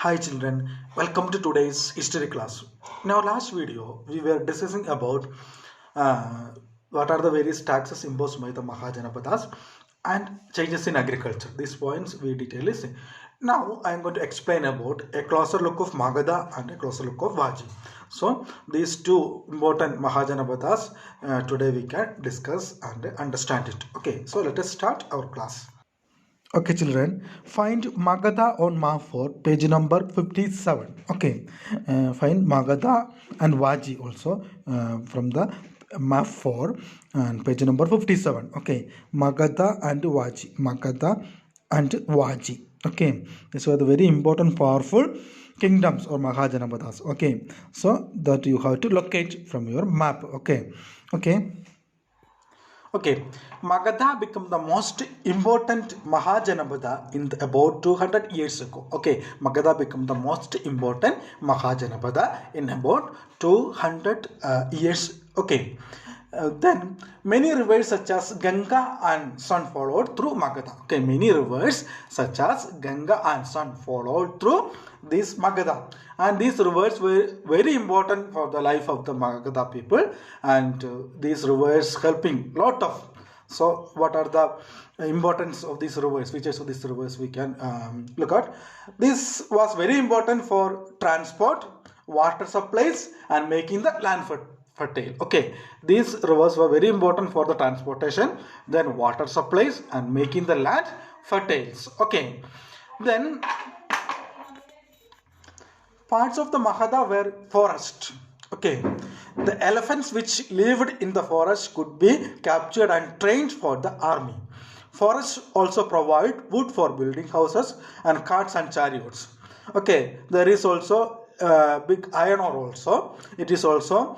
Hi children, welcome to today's history class. In our last video, we were discussing about uh, what are the various taxes imposed by the Mahajanapadas and changes in agriculture. These points we detail is. Now I am going to explain about a closer look of Magadha and a closer look of Vajji. So these two important Mahajanapadas today we can discuss and understand it. Okay, so let us start our class. Okay, children, find Magadha on map for page number 57. Okay, find Magadha and Vajji also from the map 4 and page number 57. Okay, Magadha and Vajji. Magadha and Vajji. Okay, these were the very important, powerful kingdoms or Mahajanapadas. Okay, so that you have to locate from your map. Okay. Okay, Magadha became the most important Mahajanabada in about 200 years ago. Okay, Magadha became the most important Mahajanabada in about 200 years. Okay, then many rivers such as Ganga and Son followed through Magadha. Okay, many rivers such as Ganga and Son followed through this Magadha, and these rivers were very important for the life of the Magadha people, and these rivers helping lot of. So what are the importance of these rivers, features of these rivers we can look at. This was very important for transport, water supplies, and making the land fertile. Okay, these rivers were very important for the transportation, then water supplies, and making the land fertile. Okay, then parts of the Magadha were forest. Okay, the elephants which lived in the forest could be captured and trained for the army. Forests also provide wood for building houses and carts and chariots. Okay, there is also big iron ore also. It is also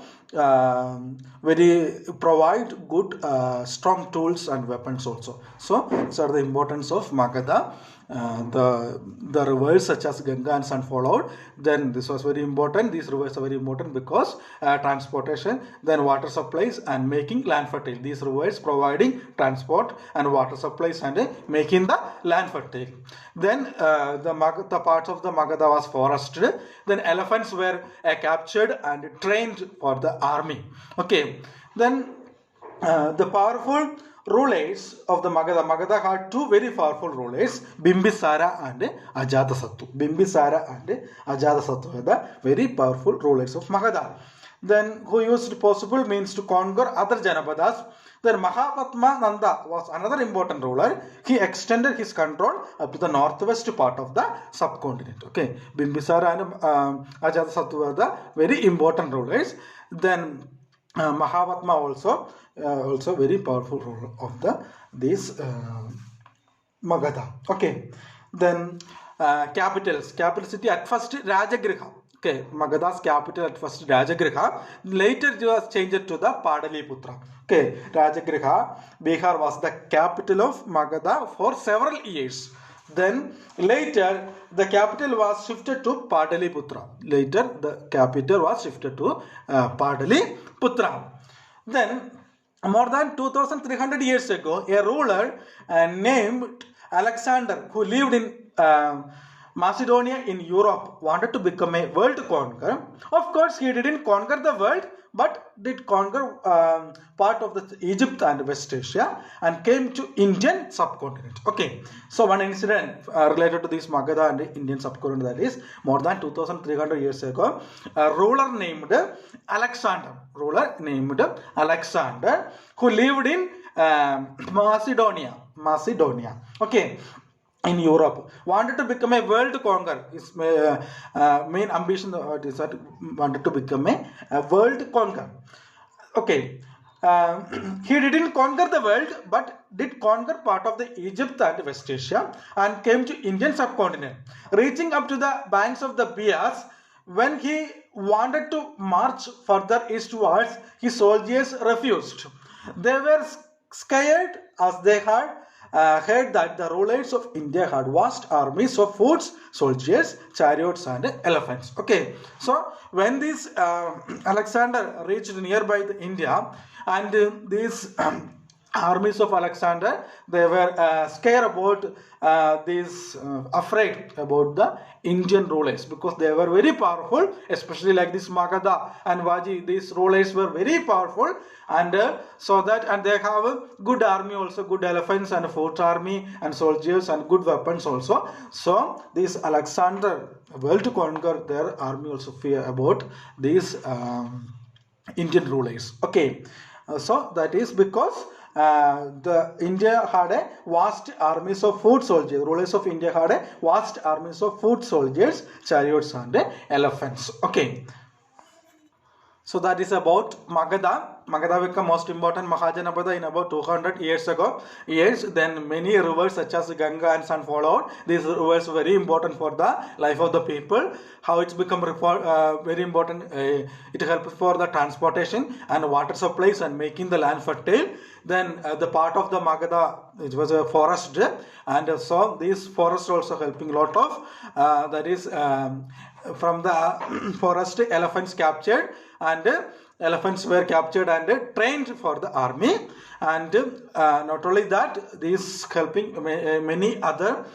very provide good strong tools and weapons also. So these are the importance of Magadha. The rivers such as Ganga and Son followed. Then this was very important. These rivers are very important because transportation, then water supplies, and making land fertile. These rivers providing transport and water supplies and making the land fertile. Then the parts of the Magadha was forested. Then elephants were captured and trained for the army. Okay. Then the powerful rulers of the Magadha. Magadha had two very powerful rulers, Bimbisara and Ajatasattu. Bimbisara and Ajatasattu were the very powerful rulers of Magadha. Then who used possible means to conquer other Janapadas. Then Mahapadma Nanda was another important ruler. He extended his control up to the northwest part of the subcontinent. Okay, Bimbisara and Ajatasattu were the very important rulers. Then Mahapadma also very powerful ruler of this Magadha. Okay, then capital city at first Rajagriha. Okay, Magadha's capital at first Rajagriha. Later it was changed to the Padaliputra. Okay, Rajagriha, Bihar was the capital of Magadha for several years. Then later the capital was shifted to Padaliputra. Later the capital was shifted to Padaliputra. Then more than 2300 years ago, a ruler named Alexander, who lived in Macedonia in Europe, wanted to become a world conqueror. Of course, he didn't conquer the world, but did conquer part of the Egypt and West Asia and came to Indian subcontinent. Okay, so one incident related to this Magadha and Indian subcontinent, that is more than 2300 years ago, a ruler named Alexander, who lived in Macedonia. Okay, in Europe, wanted to become a world conqueror. His main ambition is that wanted to become a world conqueror. Okay, he didn't conquer the world, but did conquer part of the Egypt and West Asia and came to Indian subcontinent, reaching up to the banks of the Bias. When he wanted to march further eastwards, his soldiers refused. They were scared as they had heard that the rulers of India had vast armies of foot soldiers, chariots, and elephants. Okay, so when this Alexander reached nearby the India, and these armies of Alexander, they were scared about afraid about the Indian rulers, because they were very powerful, especially like this Magadha and Vajji. These rulers were very powerful, and so that, and they have a good army also, good elephants and a fort army and soldiers and good weapons also. So this Alexander well to conquer their army also fear about these Indian rulers. Okay, so that is because the India had a vast armies of foot soldiers. Rulers of India had a vast armies of foot soldiers, chariots and elephants. Okay. So that is about Magadha. Magadha became most important Mahajanapada in about 200 years ago. Then many rivers such as Ganga and Sun followed. These rivers were very important for the life of the people. How it's become very important. It helped for the transportation and water supplies and making the land fertile. Then the part of the Magadha, it was a forest, and so these forests also helping a lot of that is from the forest elephants captured, and elephants were captured and trained for the army, and not only that, these helping many other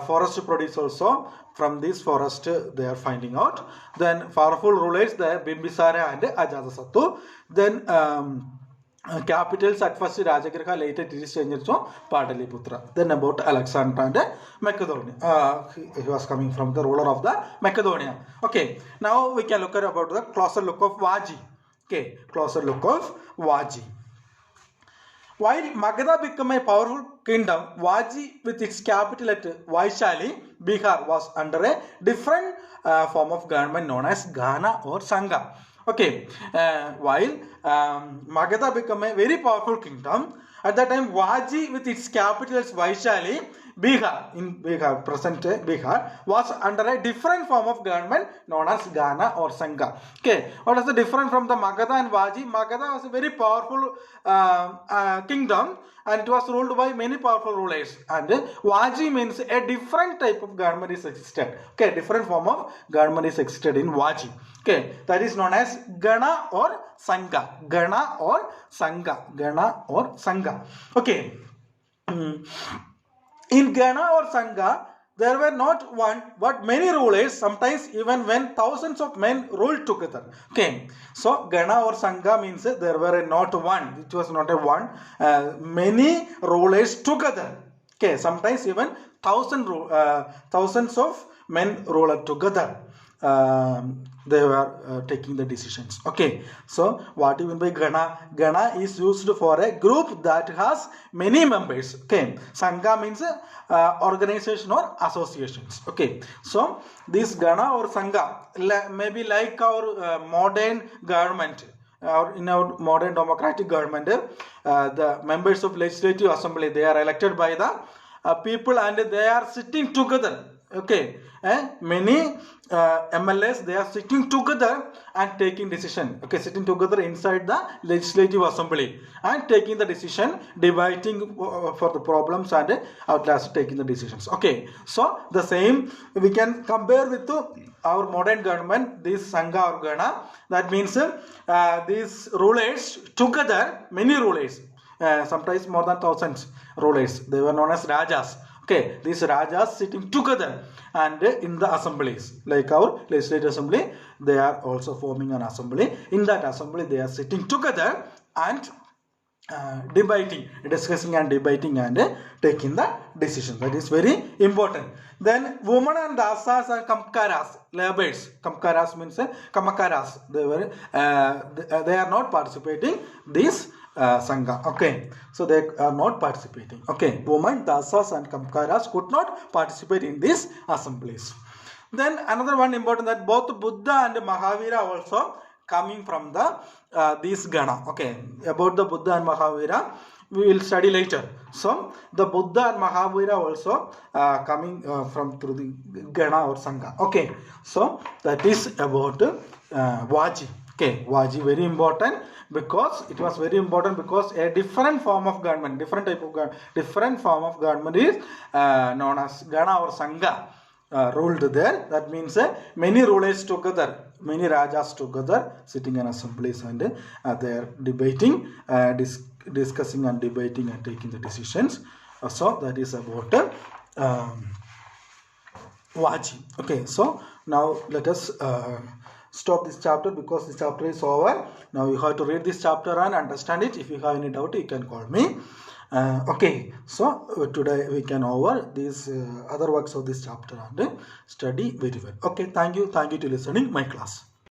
forest produce also from this forest they are finding out. Then powerful rulers, the Bimbisara and Ajatasattu. Then capitals at first Rajagriha, later it is changed to Pataliputra. Then about Alexander and Macedonia. He was coming from the ruler of the Macedonia. Okay, now we can look at about the closer look of Vajji. Okay, closer look of Vajji. While Magadha became a powerful kingdom, Vajji with its capital at Vaishali, Bihar, was under a different form of government known as Ghana or Sangha. Okay, while Magadha became a very powerful kingdom, at that time Vajji with its capital as Vaishali, Bihar, in Bihar, present Bihar, was under a different form of government known as Ghana or Sangha. Okay, what is the difference from the Magadha and Vajji? Magadha was a very powerful kingdom, and it was ruled by many powerful rulers. And Vajji means a different type of government is existed. Okay, different form of government is existed in Vajji. Okay, that is known as Gana or Sangha. Gana or Sangha. Gana or Sangha. Okay. In Ghana or Sangha, there were not one but many rulers, sometimes even when thousands of men ruled together. Okay, so Ghana or Sangha means there were not one, it was not a one, many rulers together. Okay, sometimes even thousands of men ruled together. They were taking the decisions. Okay, so what do you mean by Gana? Gana is used for a group that has many members. Okay, Sangha means organization or associations. Okay, so this Gana or Sangha maybe like our modern government, or in our modern democratic government, the members of legislative assembly, they are elected by the people and they are sitting together. Okay, many MLAs, they are sitting together and taking decision. Okay, sitting together inside the legislative assembly and taking the decision, debating for the problems and at last taking the decisions. Okay, so the same we can compare with our modern government, this Sangha or Gana. That means these rulers together, many rulers, sometimes more than thousands rulers, they were known as Rajas. Okay, these Rajas sitting together and in the assemblies, like our legislative assembly, they are also forming an assembly. In that assembly, they are sitting together and discussing and debating and taking the decision. That is very important. Then women and dasas and kamkaras, laborers. Kamkaras means kamakaras. They are not participating this Sangha. Okay, so they are not participating. Okay, women, dasas and kamkaras could not participate in these assemblies. Then another one important, that both Buddha and Mahavira also coming from the this Gana. Okay, about the Buddha and Mahavira we will study later. So the Buddha and Mahavira also coming from through the Gana or Sangha. Okay, so that is about Vajji. Okay, Vajji very important because it was very important because a different form of government, different type of government, different form of government is known as Gana or Sangha ruled there. That means many rulers together, many Rajas together sitting in assemblies and they are debating, discussing and debating and taking the decisions. So that is about Vajji. Okay, so now let us stop this chapter because this chapter is over. Now you have to read this chapter and understand it. If you have any doubt, you can call me. Okay, so today we can over these other works of this chapter and study very well. Okay, thank you to listening my class.